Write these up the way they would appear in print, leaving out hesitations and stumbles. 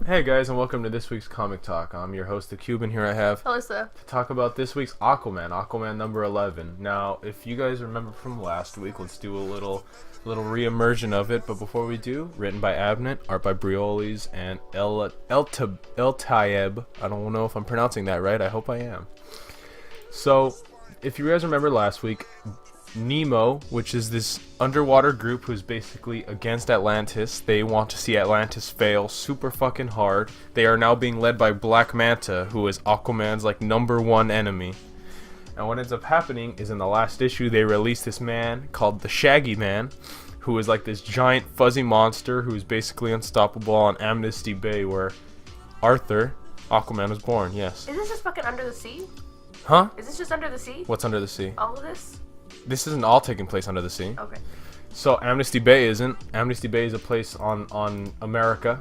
Hey guys, and welcome to this week's Comic Talk. I'm your host, the Cuban. Here I have Alyssa. to talk about this week's Aquman number 11. Now, if you guys remember from last week, let's do a little re-immersion of it. But before we do, written by Abnett, art by Briolis, and El Tayeb. I don't know if I'm pronouncing that right. I hope I am. So, if you guys remember last week, Nemo, which is this underwater group who's basically against Atlantis. They want to see Atlantis fail super fucking hard. They are now being led by Black Manta, who is Aquaman's number one enemy. And what ends up happening is in the last issue they release this man called the Shaggy Man, who is like this giant fuzzy monster who's basically unstoppable on Amnesty Bay, where Arthur, Aquaman, was born. Yes. Is this just fucking under the sea? Huh? Is this just under the sea? What's under the sea? All of this? This isn't all taking place under the sea. Okay. So Amnesty Bay isn't. Amnesty Bay is a place on America.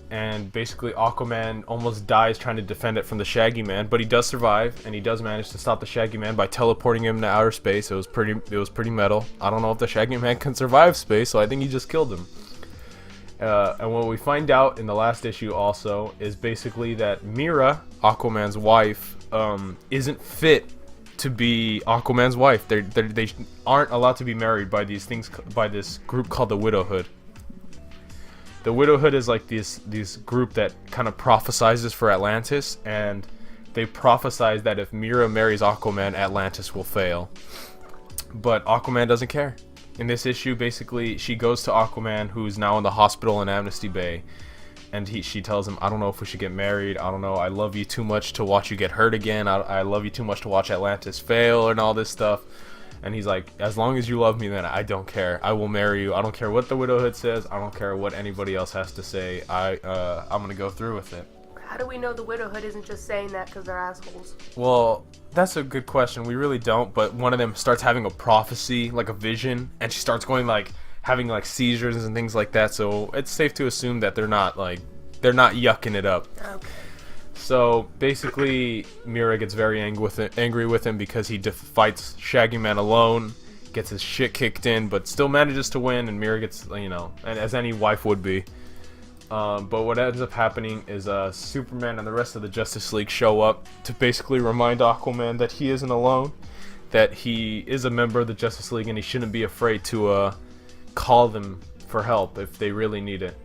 And basically Aquaman almost dies trying to defend it from the Shaggy Man, but he does survive, and he does manage to stop the Shaggy Man by teleporting him to outer space. It was pretty metal. I don't know if the Shaggy Man can survive space, so I think he just killed him. And what we find out in the last issue also is basically that Mira, Aquaman's wife, isn't fit to be Aquaman's wife. They aren't allowed to be married by these things, by this group called the Widowhood. The Widowhood is like this group that kind of prophesizes for Atlantis, and they prophesize that if Mira marries Aquaman, Atlantis will fail. But Aquaman doesn't care. In this issue, basically, she goes to Aquaman, who's now in the hospital in Amnesty Bay, and she tells him, I don't know if we should get married. I don't know. I love you too much to watch you get hurt again. I love you too much to watch Atlantis fail and all this stuff. And he's like, as long as you love me, then I don't care. I will marry you. I don't care what the Widowhood says. I don't care what anybody else has to say. I'm going to go through with it. How do we know the Widowhood isn't just saying that because they're assholes? Well, that's a good question. We really don't. But one of them starts having a prophecy, like a vision, and she starts going having like seizures and things like that, so it's safe to assume that they're not yucking it up. Okay. So basically Mira gets very angry with him because he fights Shaggy Man alone, gets his shit kicked in, but still manages to win, and Mira gets, and as any wife would be. But what ends up happening is Superman and the rest of the Justice League show up to basically remind Aquaman that he isn't alone, that he is a member of the Justice League, and he shouldn't be afraid to call them for help if they really need it.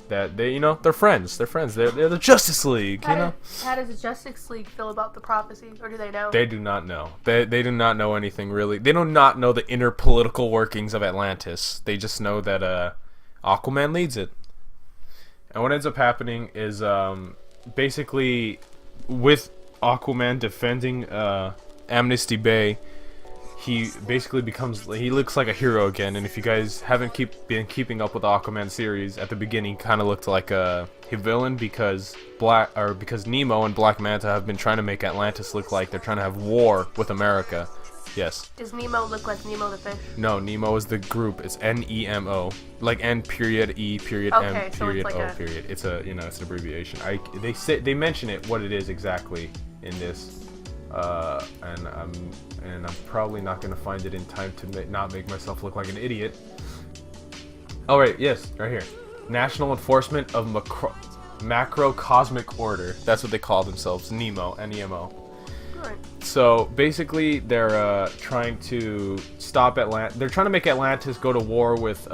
That they're friends. They're the Justice League. How does the Justice League feel about the prophecy, or do they know? They do not know. They do not know anything really. They do not know the inner political workings of Atlantis. They just know that Aquaman leads it. And what ends up happening is basically with Aquaman defending Amnesty Bay, he basically he looks like a hero again. And if you guys haven't been keeping up with the Aquaman series, at the beginning kind of looked like a villain because Nemo and Black Manta have been trying to make Atlantis look like they're trying to have war with America. Yes. Does Nemo look like Nemo the fish? No, Nemo is the group. It's Nemo, like N period E period okay, M so period it's O like period. It's it's an abbreviation. They mention it what it is exactly in this. And I'm probably not gonna find it in time to not make myself look like an idiot. Oh right, yes, right here. National Enforcement of Macrocosmic Order. That's what they call themselves. Nemo, N-E-M-O. Alright. So basically, they're trying to stop Atlantis. They're trying to make Atlantis go to war with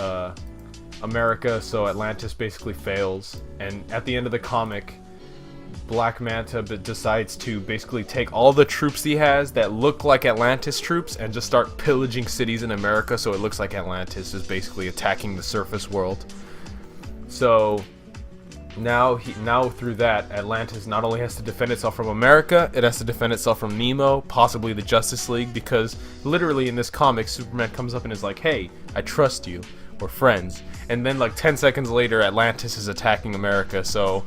America, so Atlantis basically fails. And at the end of the comic, Black Manta decides to basically take all the troops he has that look like Atlantis troops and just start pillaging cities in America, so it looks like Atlantis is basically attacking the surface world. So now through that, Atlantis not only has to defend itself from America, it has to defend itself from Nemo, possibly the Justice League, because literally in this comic, Superman comes up and is like, hey, I trust you, we're friends. And then like 10 seconds later, Atlantis is attacking America, so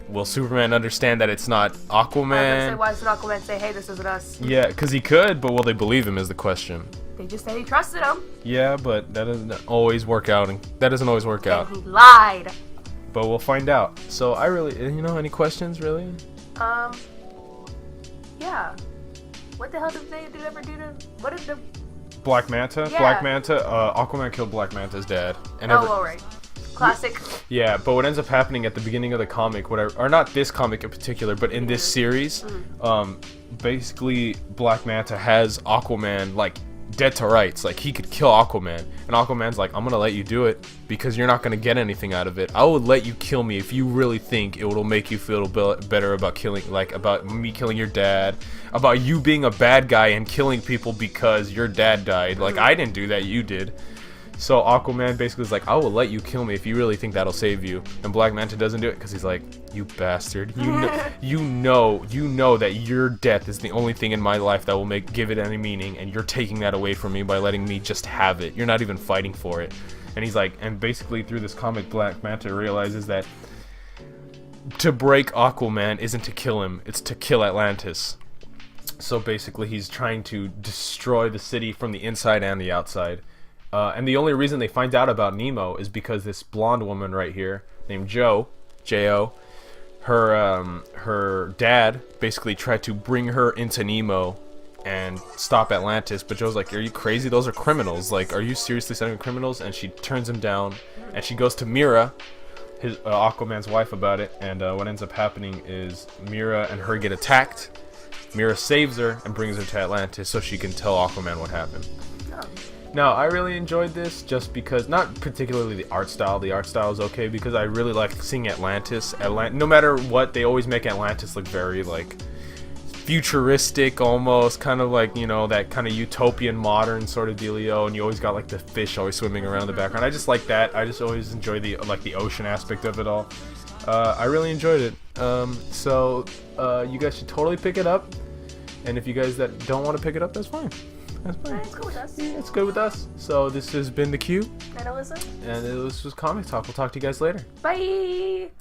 will Superman understand that it's not Aquaman? Why doesn't Aquaman say, hey, this isn't us? Yeah, because he could, but will they believe him is the question. They just said he trusted him. Yeah, but that doesn't always work out. And he lied. But we'll find out. So I really, any questions really? Yeah. What the hell did they ever do to? What did the Black Manta? Yeah. Black Manta. Aquaman killed Black Manta's dad. And all right. Classic. Yeah, but what ends up happening at the beginning of the comic, or not this comic in particular, but in this series, basically Black Manta has Aquaman like dead to rights. Like he could kill Aquaman, and Aquaman's like, I'm gonna let you do it because you're not gonna get anything out of it. I would let you kill me if you really think it will make you feel better about killing, like about me killing your dad, about you being a bad guy and killing people because your dad died. Like I didn't do that, you did. So Aquaman basically is like, I will let you kill me if you really think that'll save you. And Black Manta doesn't do it because he's like, you bastard. You know that your death is the only thing in my life that will give it any meaning, and you're taking that away from me by letting me just have it. You're not even fighting for it. And he's like, and basically through this comic, Black Manta realizes that to break Aquaman isn't to kill him, it's to kill Atlantis. So basically he's trying to destroy the city from the inside and the outside. And the only reason they find out about Nemo is because this blonde woman right here, named J-O, her dad basically tried to bring her into Nemo and stop Atlantis, but Joe's like, are you crazy? Those are criminals. Like, are you seriously sending criminals? And she turns him down, and she goes to Mira, his Aquaman's wife, about it, and what ends up happening is Mira and her get attacked. Mira saves her and brings her to Atlantis so she can tell Aquaman what happened. Now, I really enjoyed this just because, not particularly the art style. The art style is okay because I really like seeing Atlantis. No matter what, they always make Atlantis look very, like, futuristic almost, kind of like, you know, that kind of utopian modern sort of dealio, and you always got, like, the fish always swimming around in the background. I just like that. I just always enjoy the, like, the ocean aspect of it all. I really enjoyed it. So, you guys should totally pick it up. And if you guys that don't want to pick it up, that's fine. That's fine. It's good with us. Yeah, it's good with us. So this has been The Q. And Alyssa. And this was Comic Talk. We'll talk to you guys later. Bye.